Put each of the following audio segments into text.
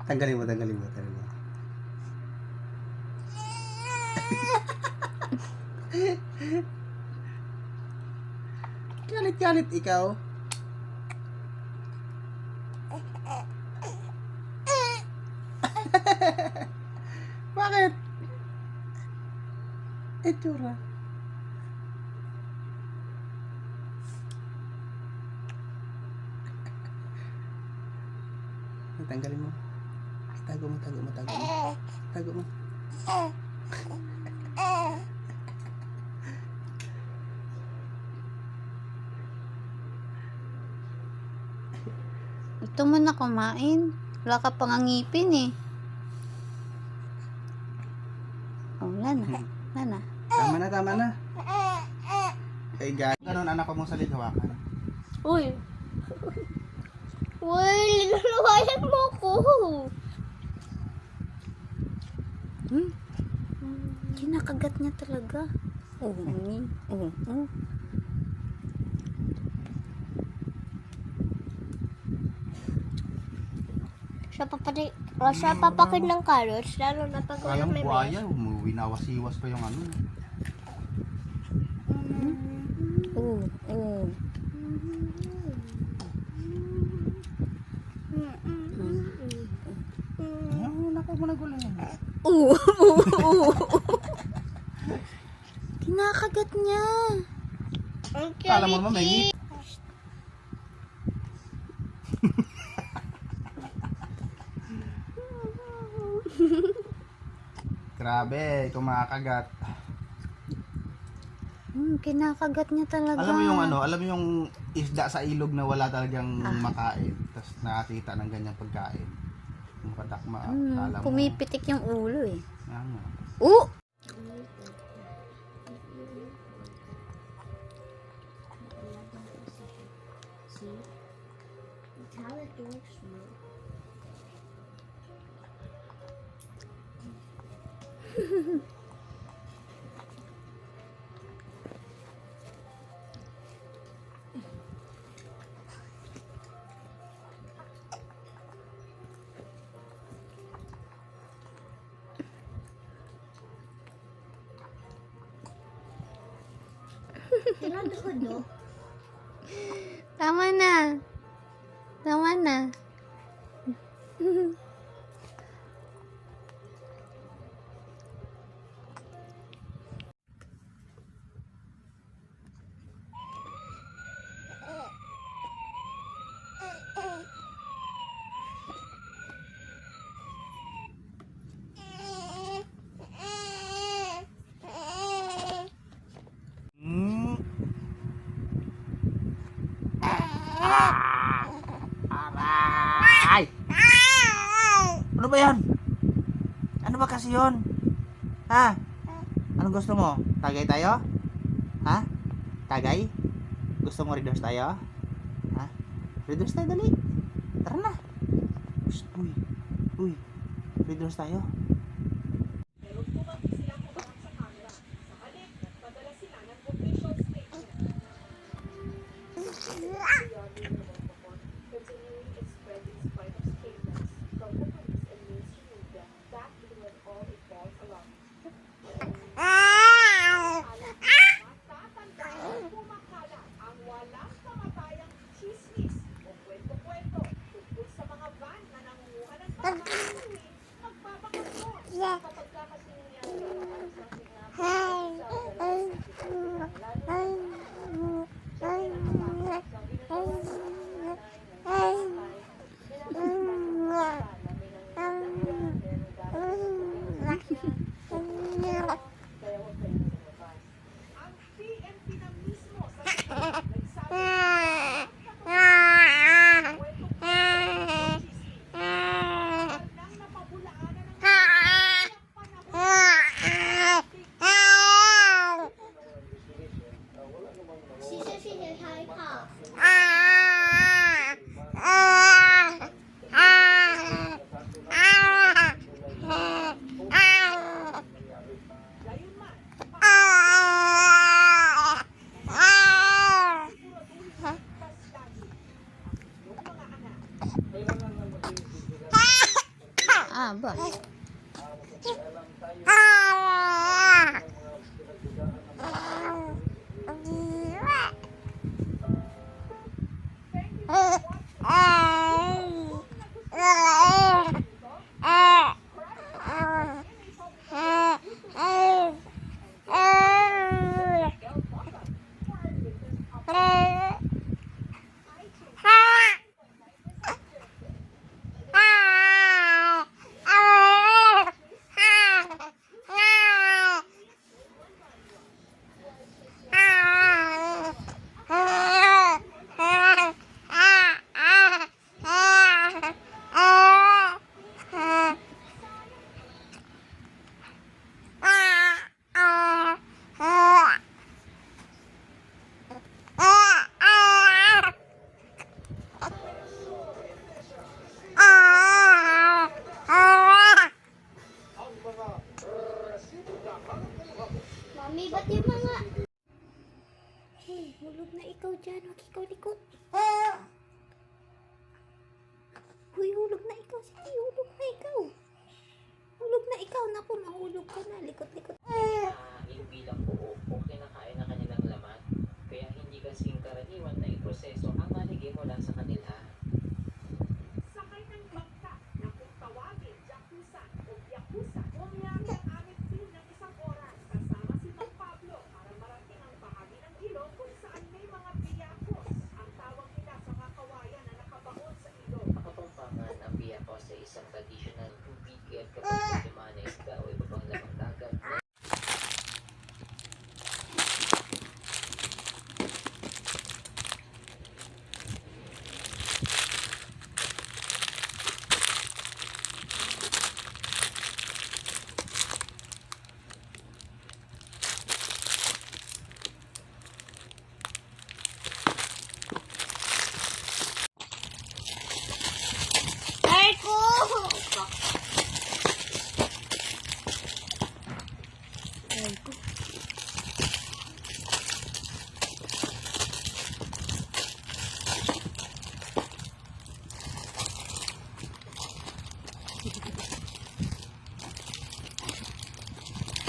Tanggalin mo, tanggalin mo, tanggalin mo. Galit-galit ikaw. Bakit? Itsura. Tanggalin mo. Tago mo, tago mo, tago mo. Tago mo. Ito mo na kumain. Wala ka pang ngipin eh. Oh, wala na. Wala na. Tama na, tama na. Ay, ganon anak ko mong salig hawakan. Uy! Uy! Lalawayan mo ko! Kinakagat niya talaga. Siya papakid ng carrots, lalo na pag Kayang walang may buhaya, winawas-iwas pa yung ano. Naku mo na gulay. Kinakagat niya. Kala mo naman may ngip. Grabe, kumakagat. Kinakagat niya talaga. Alam mo yung ano, alam mo yung isda sa ilog na wala talagang makain, tapos nakakita ng ganyang pagkain. Yung padakma, kala mo. Pumipitik yung ulo eh. Ano? Tama na. Tama na. Ay! Ano ba yan? Ano ba kasi yun? Ha? Anong gusto mo? Tagay tayo? Ha? Tagay? Gusto mo redoors tayo? Ha? Redoors tayo dali. Tara na. Shh, uy. Uy. Redoors tayo. ba? Mami, ba't yung mga... Hey, hulog na ikaw dyan. Huwag ikaw likod. Uy, hulog na ikaw. Sige, hulog na ikaw. Hulog na ikaw. Naku, mahulog ka na. Likod-likod. Yung bilang buo o kinakain na kanilang laman, kaya hindi kasing karaniwan na iproseso ang maligay mula sa kanila. Sakay ng bangka na kung tawagin Yakuza o Yakuza, bumiyari ang aming team ng isang oras kasama si Mang Pablo para marating ang bahagi ng ilog kung saan may mga biyakos. Ang tawag nila sa kakawayan na nakabaon sa ilog. Makapampangan ang biyako sa isang traditional tubig at kapag dumaan na isda o iba pang lamang dagat.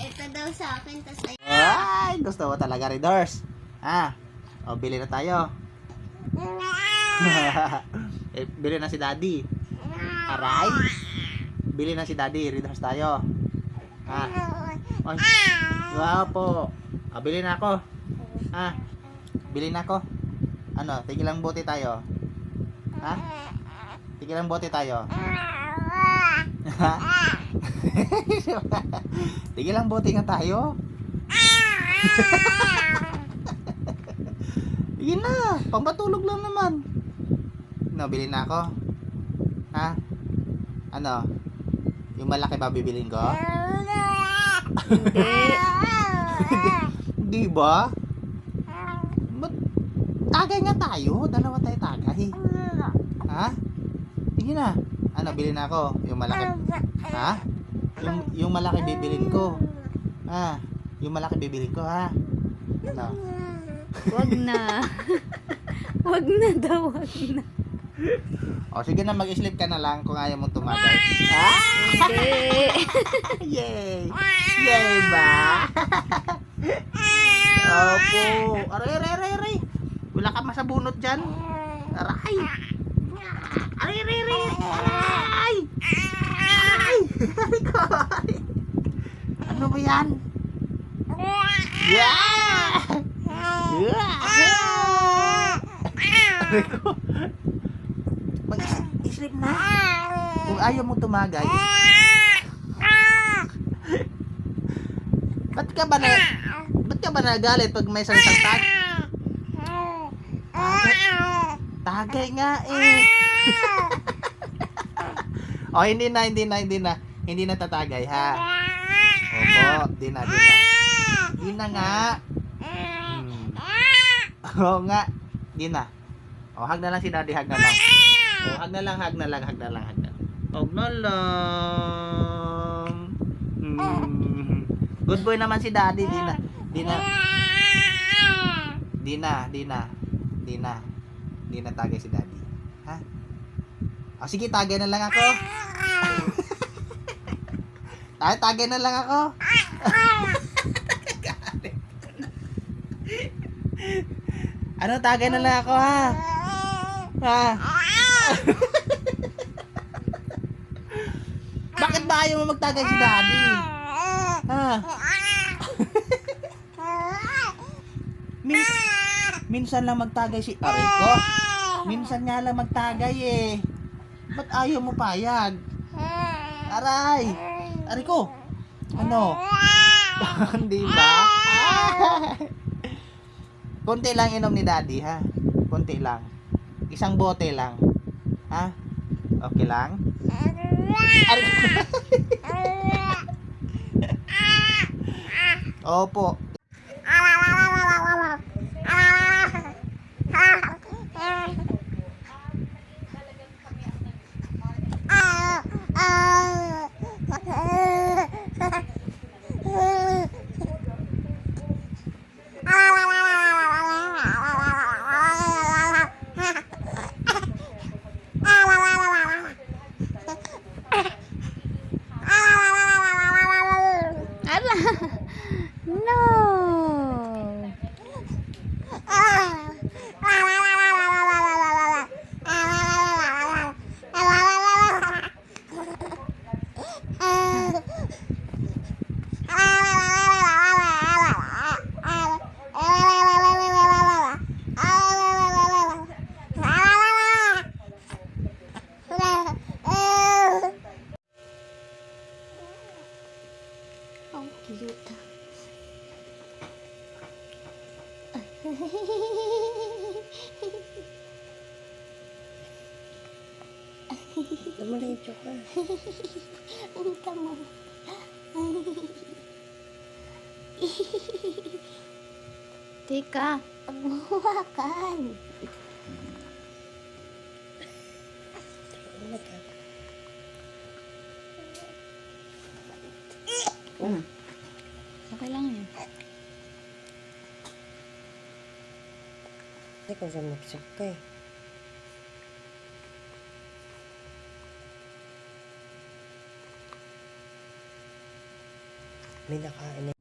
Ito daw sa akin, tas ay... Ay, gusto mo talaga, Readers. O, bili na tayo. Bili na si Daddy. Aray. Bili na si Daddy, Readers tayo. Oy. Wow po. Bili na ako. Bili na ako. Ano, tigilang bote tayo. Tigilang bote tayo. Tigilang bote nga tayo. Sige na, pambatulog lang naman. No, bili na ako. Ano? Yung malaki ba bibilin ko? Hindi. Di ba? Tagay nga tayo. Dalawa tayo tagay. Sige na. Ano, bili na ako. Yung malaki. Yung malaki bibilin ko. Yung malaki bibilin ko, Ano? Wag na. Wag na daw, wag na. O, sige na, mag-sleep ka na lang kung ayaw mong tumagay. Hindi. Yay! Yay ba? Opo. Aray. Wala ka masabunot dyan. Aray. Aray. Aray. Aray ko. Ano ba yan? Yeah! Aray ko. Mag-sleep na. Kung ayaw mo tumagay. Ba't ka ba nagalit pag may salitang tag? Tagay nga eh. O, hindi na tatagay, ha? Opo, di na. Di na nga. Oo nga, di na. O, hag na lang si Daddy, hag na lang. O, hag na lang. Hag na lang. Good boy naman si Daddy, di na tagay si Daddy. Ha? O, sige, tagay na lang ako. Ay, tagay na lang ako. Ano, tagay na lang ako ha? Ha? Bakit ba ayaw mo magtagay si daddy? Ha? Minsan lang magtagay si Aray ko. Minsan nga lang magtagay eh. Ba't ayaw mo payag? Aray! Aray ko! Ano? Hindi ba? Konti lang inom ni daddy ha? Konti lang. Isang bote lang. Ha? Okay lang? Aray ko. Opo. Ala! No! Ang cute. Lumalayot ka. Unta mo. Teka. Pagmuhakan. Okay lang yun. Hindi ko sa magsukay. May nakain na